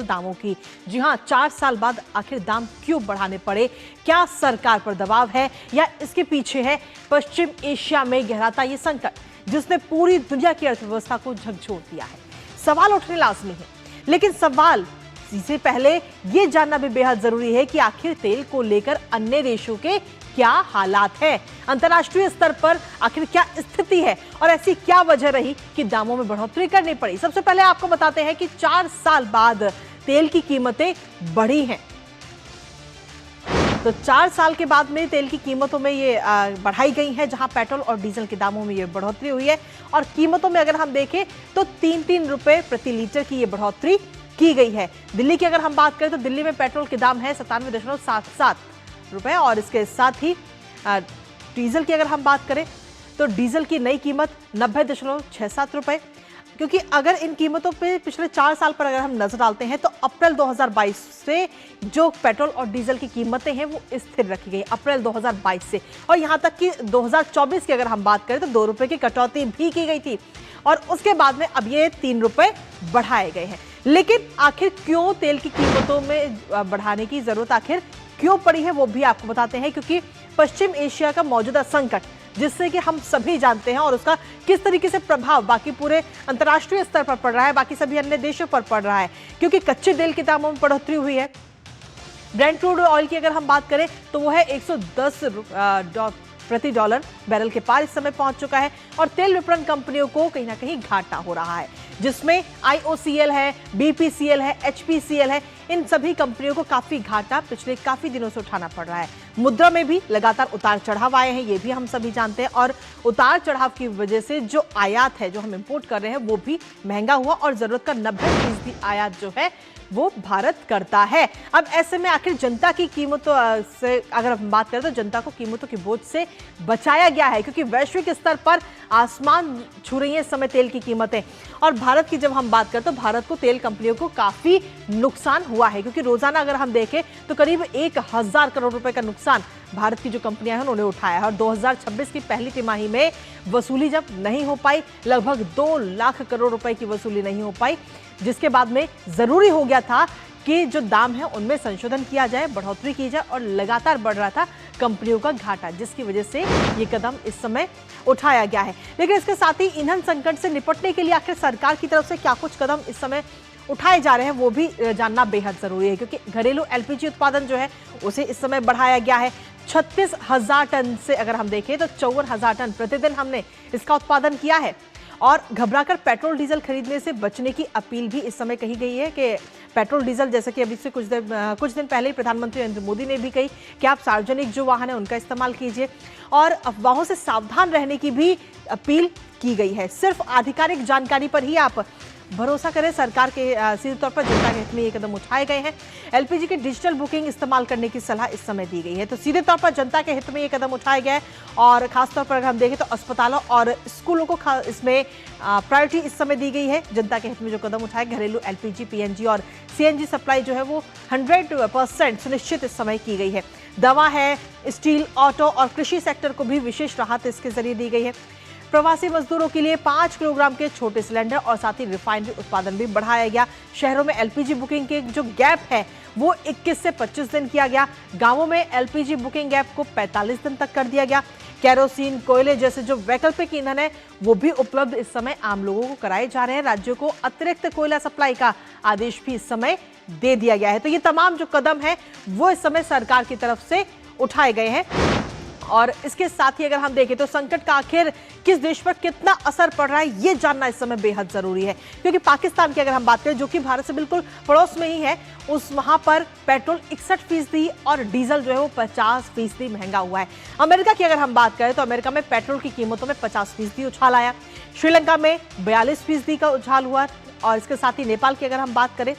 दामों की। जी हां, 4 साल बाद आखिर दाम क्यों बढ़ाने पड़े? क्या सरकार पर दबाव है या इसके पीछे है पश्चिम एशिया में गहराता ये संकट जिसने पूरी दुनिया की अर्थव्यवस्था को झकझोर दिया है? सवाल उठने लाजमी है, लेकिन सवाल से पहले ये जानना भी बेहद जरूरी है कि आखिर तेल को लेकर अन्य देशों के क्या हालात है, अंतर्राष्ट्रीय स्तर पर आखिर क्या स्थिति है और ऐसी क्या वजह रही कि दामों में बढ़ोतरी करनी पड़ी। सबसे पहले आपको बताते हैं कि 4 साल बाद तेल की कीमतें बढ़ी हैं। तो 4 साल के बाद में तेल की कीमतों में ये बढ़ाई गई है, जहां पेट्रोल और डीजल के दामों में ये बढ़ोतरी हुई है और कीमतों में अगर हम देखें तो 3-3 रुपए प्रति लीटर की ये बढ़ोतरी की गई है। दिल्ली की अगर हम बात करें तो दिल्ली में पेट्रोल के दाम है 97.77 रुपए और इसके साथ ही डीजल की अगर हम बात करें तो डीजल की नई कीमत 90.67 रुपए, क्योंकि अगर इन कीमतों पे पिछले 4 साल पर अगर हम नजर डालते हैं तो अप्रैल 2022 से जो पेट्रोल और डीजल की कीमतें हैं वो स्थिर रखी गई अप्रैल 2022 से, और यहां तक कि 2024 की अगर हम बात करें तो 2 रुपए की कटौती भी की गई थी और उसके बाद में अब ये 3 रुपए बढ़ाए गए हैं। लेकिन आखिर क्यों तेल की कीमतों में बढ़ाने की जरूरत आखिर क्यों पड़ी है वो भी आपको बताते हैं, क्योंकि पश्चिम एशिया का मौजूदा संकट जिससे कि हम सभी जानते हैं और उसका किस तरीके से प्रभाव बाकी पूरे अंतर्राष्ट्रीय स्तर पर पड़ रहा है, बाकी सभी अन्य देशों पर पड़ रहा है, क्योंकि कच्चे तेल के दामों में बढ़ोतरी हुई है। ब्रेंट क्रूड ऑयल की अगर हम बात करें तो वो है 110 प्रति डॉलर बैरल के पार इस समय पहुंच चुका है और तेल विपणन कंपनियों को कहीं ना कहीं घाटा हो रहा है, जिसमें IOCL है, BPCL है, HPCL है, इन सभी कंपनियों को काफी घाटा पिछले काफी दिनों से उठाना पड़ रहा है। मुद्रा में भी लगातार उतार चढ़ाव आए हैं, ये भी हम सभी जानते हैं, और उतार चढ़ाव की वजह से जो आयात है, जो हम इंपोर्ट कर रहे हैं वो भी महंगा हुआ और जरूरत का 90% आयात जो है वो भारत करता है। अब ऐसे में आखिर जनता की कीमतों से अगर हम बात करें तो जनता को कीमतों की बोझ से बचाया गया है, क्योंकि वैश्विक स्तर पर आसमान छू रही है इस समय तेल की कीमतें। और भारत की जब हम बात करें तो भारत को तेल कंपनियों को काफी नुकसान हुआ है, क्योंकि रोजाना अगर हम देखें तो करीब 1000 करोड़ रुपए का नुकसान भारत की जो कंपनियां हैं उन्होंने उठाया है और 2026 की पहली तिमाही में वसूली जब नहीं हो पाई, लगभग 2 लाख करोड़ रुपए की वसूली नहीं हो पाई, जिसके बाद में जरूरी हो गया था कि जो दाम है उनमें संशोधन किया जाए, बढ़ोतरी की जाए, और लगातार बढ़ रहा था कंपनियों का घाटा, जिसकी वजह से ये कदम इस समय उठाया गया है। लेकिन इसके साथ ही ईंधन संकट से निपटने के लिए आखिर सरकार की तरफ से क्या कुछ कदम इस समय उठाए जा रहे हैं वो भी जानना बेहद जरूरी है, क्योंकि घरेलू LPG उत्पादन जो है उसे इस समय बढ़ाया गया है। 36,000 टन से अगर हम देखें तो 54,000 टन प्रतिदिन हमने इसका उत्पादन किया है और घबराकर पेट्रोल डीजल खरीदने से बचने की अपील भी इस समय कही गई है कि पेट्रोल डीजल, जैसे कि अभी से कुछ दिन पहले ही प्रधानमंत्री नरेंद्र मोदी ने भी कही कि आप सार्वजनिक जो वाहन है उनका इस्तेमाल कीजिए और अफवाहों से सावधान रहने की भी अपील की गई है। सिर्फ आधिकारिक जानकारी पर ही आप भरोसा करें, सरकार के सीधे तौर पर जनता के हित में ये कदम उठाए गए हैं। LPG की डिजिटल बुकिंग इस्तेमाल करने की सलाह इस समय दी गई है, तो सीधे तौर पर जनता के हित में ये कदम उठाए गए और खासतौर पर अगर हम देखें तो अस्पतालों और स्कूलों को इसमें प्रायोरिटी इस समय दी गई है। जनता के हित में जो कदम उठाए, घरेलू LPG, PNG और CNG सप्लाई जो है वो 100% सुनिश्चित इस समय की गई है। दवा है, स्टील, ऑटो और कृषि सेक्टर को भी विशेष राहत इसके जरिए दी गई है। प्रवासी मजदूरों के लिए 5 किलोग्राम के छोटे सिलेंडर और साथ ही रिफाइनरी उत्पादन भी बढ़ाया गया। शहरों में LPG बुकिंग के जो गैप है वो 21 से 25 दिन किया गया। गांवों में LPG बुकिंग गैप को 45 दिन तक कर दिया गया। केरोसिन, कोयले जैसे जो वैकल्पिक ईंधन है वो भी उपलब्ध इस समय आम लोगों को कराए जा रहे हैं। राज्यों को अतिरिक्त कोयला सप्लाई का आदेश भी इस समय दे दिया गया है। तो ये तमाम जो कदम है वो इस समय सरकार की तरफ से उठाए गए हैं। और इसके साथ ही अगर हम देखें तो संकट का आखिर किस देश पर कितना असर पड़ रहा है ये जानना इस समय बेहद जरूरी है, क्योंकि पाकिस्तान की अगर हम बात करें जो कि भारत से बिल्कुल पड़ोस में ही है, वहां पर पेट्रोल 61% और डीजल जो है वो 50% महंगा हुआ है। अमेरिका की अगर हम बात करें तो अमेरिका में पेट्रोल की कीमतों में 50% उछाल आया। श्रीलंका में 42% का उछाल हुआ और इसके साथ ही नेपाल की अगर हम बात करें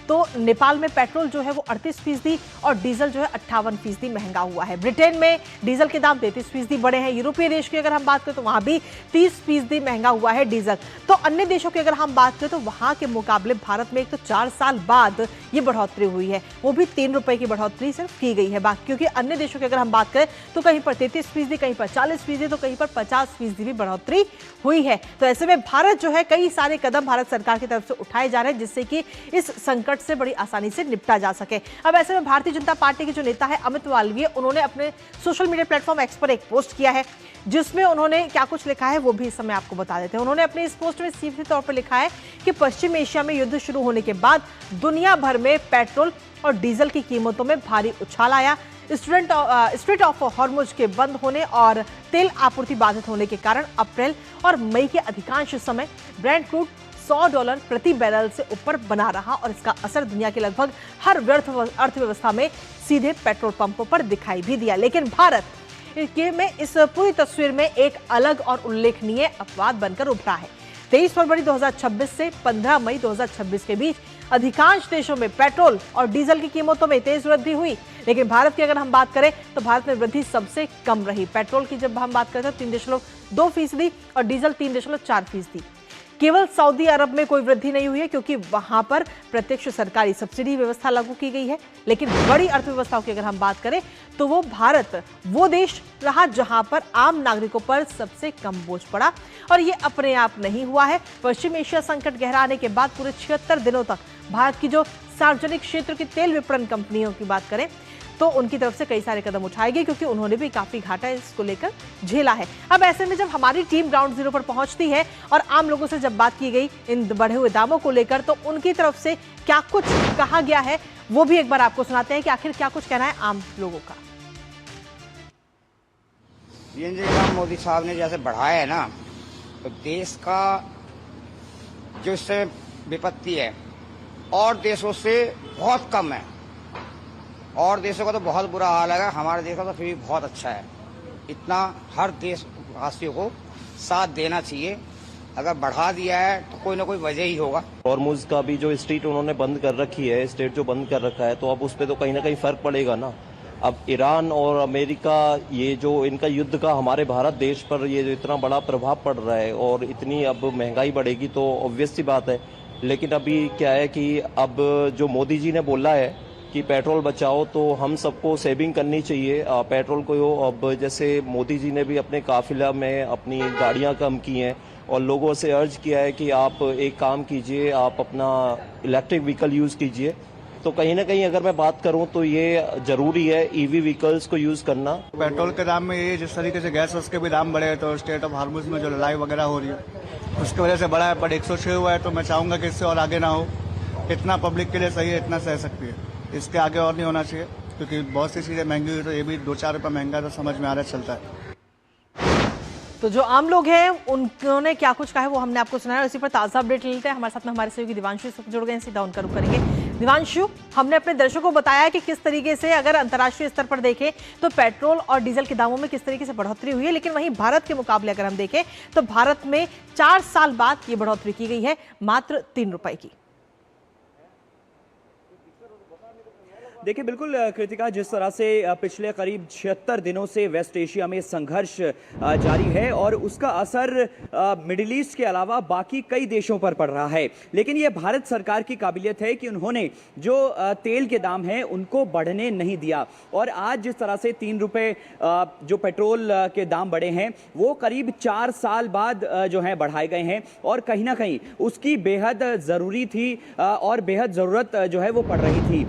तो नेपाल में पेट्रोल जो है वो 38% और डीजल जो है 58% महंगा हुआ है। ब्रिटेन में डीजल के दाम 33% बढ़े हैं। यूरोपीय देश की अगर हम बात करें तो वहां भी 30% महंगा हुआ है डीजल। तो अन्य देशों की अगर हम बात करें तो वहां के मुकाबले भारत में एक तो 4 साल बाद ये बढ़ोतरी हुई है, वो भी 3 रुपए की बढ़ोतरी सिर्फ की गई है। बाकी क्योंकि अन्य देशों की अगर हम बात करें तो कहीं पर 33%, कहीं पर 40%, तो कहीं पर 50% भी बढ़ोतरी हुई है। तो ऐसे में भारत जो है कई सारे कदम भारत सरकार की तरफ से उठाए जा रहे हैं जिससे कि इस संकट संकट से बड़ी आसानी से निपटा जा सके। अब ऐसे में भारतीय जनता पार्टी के जो नेता है अमित मालवीय, उन्होंने अपने सोशल मीडिया प्लेटफॉर्म एक्स पर एक पोस्ट किया है, जिसमें उन्होंने क्या कुछ लिखा है वो भी इस समय आपको बता देते हैं। उन्होंने अपने इस पोस्ट में सीधे तौर पर लिखा है कि पश्चिम एशिया में युद्ध शुरू होने के बाद दुनिया भर में पेट्रोल और डीजल की कीमतों में भारी उछाल आया। स्ट्रेट ऑफ हॉर्मुज के बंद होने और तेल आपूर्ति बाधित होने के कारण अप्रैल और मई के अधिकांश समय ब्रेंट क्रूड $100 प्रति बैरल से ऊपर बना रहा और इसका असर दुनिया के लगभग हर अर्थव्यवस्था में सीधे पेट्रोल पंपों पर दिखाई भी दिया। लेकिन भारत में इस पूरी तस्वीर में एक अलग और उल्लेखनीय अपवाद बनकर उभरा है। 23 फरवरी 2026 से 15 मई 2026 के बीच अधिकांश देशों में पेट्रोल और डीजल की कीमतों में तेज वृद्धि हुई, लेकिन भारत की अगर हम बात करें तो भारत में वृद्धि सबसे कम रही। पेट्रोल की जब हम बात करते हैं 3.2% और डीजल 3.4%। केवल सऊदी अरब में कोई वृद्धि नहीं हुई है क्योंकि वहां पर प्रत्यक्ष सरकारी सब्सिडी व्यवस्था लागू की गई है। लेकिन बड़ी अर्थव्यवस्थाओं की अगर हम बात करें तो वो भारत वो देश रहा जहां पर आम नागरिकों पर सबसे कम बोझ पड़ा, और ये अपने आप नहीं हुआ है। पश्चिम एशिया संकट गहरा आने के बाद पूरे 76 दिनों तक भारत की जो सार्वजनिक क्षेत्र की तेल विपणन कंपनियों की बात करें तो उनकी तरफ से कई सारे कदम उठाए गए, क्योंकि उन्होंने भी काफी घाटा इसको लेकर झेला है। अब ऐसे में जब हमारी टीम ग्राउंड जीरो पर पहुंचती है और आम लोगों से जब बात की गई इन बढ़े हुए दामों को लेकर, तो उनकी तरफ से क्या कुछ कहा गया है वो भी एक बार आपको सुनाते हैं कि आखिर क्या कुछ कहना है आम लोगों का। सीएनजी दाम मोदी साहब ने जैसे बढ़ाया है ना, तो देश का जो इससे विपत्ति है और देशों से बहुत कम है। और देशों का तो बहुत बुरा हाल है, हमारे देश का तो फिर भी बहुत अच्छा है। इतना हर देशवासियों को साथ देना चाहिए। अगर बढ़ा दिया है तो कोई ना कोई वजह ही होगा। हॉर्मुज का भी जो स्ट्रीट उन्होंने बंद कर रखी है, स्टेट जो बंद कर रखा है, तो अब उस पर तो कहीं ना कहीं फर्क पड़ेगा ना। अब ईरान और अमेरिका, ये जो इनका युद्ध का हमारे भारत देश पर ये जो इतना बड़ा प्रभाव पड़ रहा है और इतनी अब महंगाई बढ़ेगी तो ऑब्वियस सी बात है। लेकिन अभी क्या है कि अब जो मोदी जी ने बोला है कि पेट्रोल बचाओ, तो हम सबको सेविंग करनी चाहिए पेट्रोल को। अब जैसे मोदी जी ने भी अपने काफिला में अपनी गाड़ियां कम की हैं और लोगों से अर्ज किया है कि आप एक काम कीजिए, आप अपना इलेक्ट्रिक व्हीकल यूज़ कीजिए। तो कहीं ना कहीं अगर मैं बात करूं तो ये जरूरी है ईवी व्हीकल्स को यूज़ करना। पेट्रोल के दाम में ये जिस तरीके से गैस उसके भी दाम बढ़े, तो स्टेट ऑफ हॉर्मुज में जो लड़ाई वगैरह हो रही है उसकी वजह से बढ़ा है, पर 106 हुआ है। तो मैं चाहूंगा कि इससे और आगे ना हो। इतना पब्लिक के लिए सही है, इतना सह सकती है, इसके आगे और नहीं होना चाहिए, क्योंकि बहुत सी चीजें महंगी हुई तो ये भी 2-4 रुपये महंगा तो समझ में आ रहा चलता है। तो जो आम लोग हैं उन्होंने क्या कुछ कहा है वो हमने आपको सुनाया। इसी पर ताजा अपडेट लेते हैं। हमारे साथ में हमारे सहयोगी दिवांशु जुड़ गए हैं, सीधा उनका रुख करेंगे। दिवांशु, हमने अपने दर्शकों को बताया कि किस तरीके से अगर अंतर्राष्ट्रीय स्तर पर देखें तो पेट्रोल और डीजल के दामों में किस तरीके से बढ़ोतरी हुई है, लेकिन वहीं भारत के मुकाबले अगर हम देखें तो भारत में 4 साल बाद ये बढ़ोतरी की गई है मात्र 3 रुपए की। देखिए बिल्कुल कृतिका, जिस तरह से पिछले करीब 76 दिनों से वेस्ट एशिया में संघर्ष जारी है और उसका असर मिडिल ईस्ट के अलावा बाकी कई देशों पर पड़ रहा है, लेकिन ये भारत सरकार की काबिलियत है कि उन्होंने जो तेल के दाम हैं उनको बढ़ने नहीं दिया। और आज जिस तरह से 3 रुपए जो पेट्रोल के दाम बढ़े हैं वो करीब 4 साल बाद जो है बढ़ाए गए हैं, और कहीं ना कहीं उसकी बेहद ज़रूरी थी और बेहद ज़रूरत जो है वो पड़ रही थी।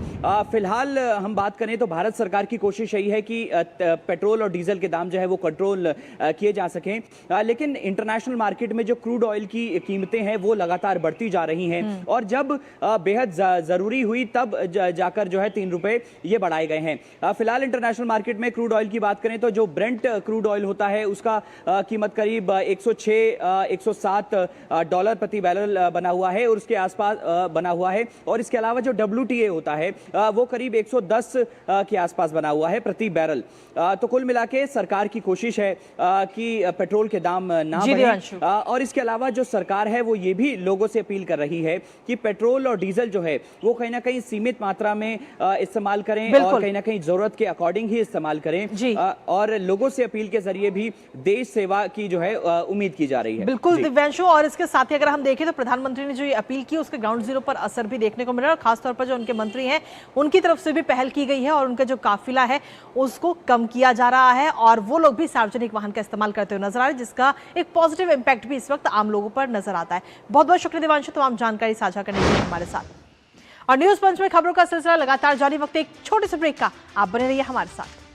फिलहाल हम बात करें तो भारत सरकार की कोशिश यही है कि पेट्रोल और डीजल के दाम जो है वो कंट्रोल किए जा सकें, लेकिन इंटरनेशनल मार्केट में जो क्रूड ऑयल की कीमतें हैं वो लगातार बढ़ती जा रही हैं, और जब बेहद जरूरी हुई तब जाकर जो है 3 रुपए ये बढ़ाए गए हैं। फिलहाल इंटरनेशनल मार्केट में क्रूड ऑयल की बात करें तो जो ब्रेंट क्रूड ऑयल होता है उसका कीमत करीब 106-107 डॉलर प्रति बैरल बना हुआ है और उसके आसपास बना हुआ है, और इसके अलावा जो WTA होता है वो करीब 110 के आसपास बना हुआ है प्रति बैरल। तो कुल मिला के सरकार की कोशिश है कि पेट्रोल के दाम ना बढ़ें, और इसके अलावा जो सरकार है वो ये भी लोगों से अपील कर रही है कि पेट्रोल और डीजल जो है वो कहीं ना कहीं सीमित मात्रा में इस्तेमाल करें और कहीं ना कहीं जरूरत के अकॉर्डिंग ही इस्तेमाल करें, और लोगों से अपील के जरिए भी देश सेवा की जो है उम्मीद की जा रही है। बिल्कुल दिव्यांशु, और इसके साथ ही अगर हम देखें तो प्रधानमंत्री ने जो ये अपील की उसके ग्राउंड जीरो पर असर भी देखने को मिला, और खासतौर पर जो उनके मंत्री हैं उनकी तरफ से भी पहल की गई है और उनका जो काफिला है उसको कम किया जा रहा है, और वो लोग भी सार्वजनिक वाहन का इस्तेमाल करते हुए नजर आ रहे हैं, जिसका एक पॉजिटिव इंपैक्ट भी इस वक्त आम लोगों पर नजर आता है। बहुत बहुत शुक्रिया दिवांशु तमाम जानकारी साझा करने के लिए हमारे साथ। और न्यूज पंच में खबरों का सिलसिला लगातार जारी, वक्त एक छोटे से ब्रेक का। आप बने रहिए हमारे साथ।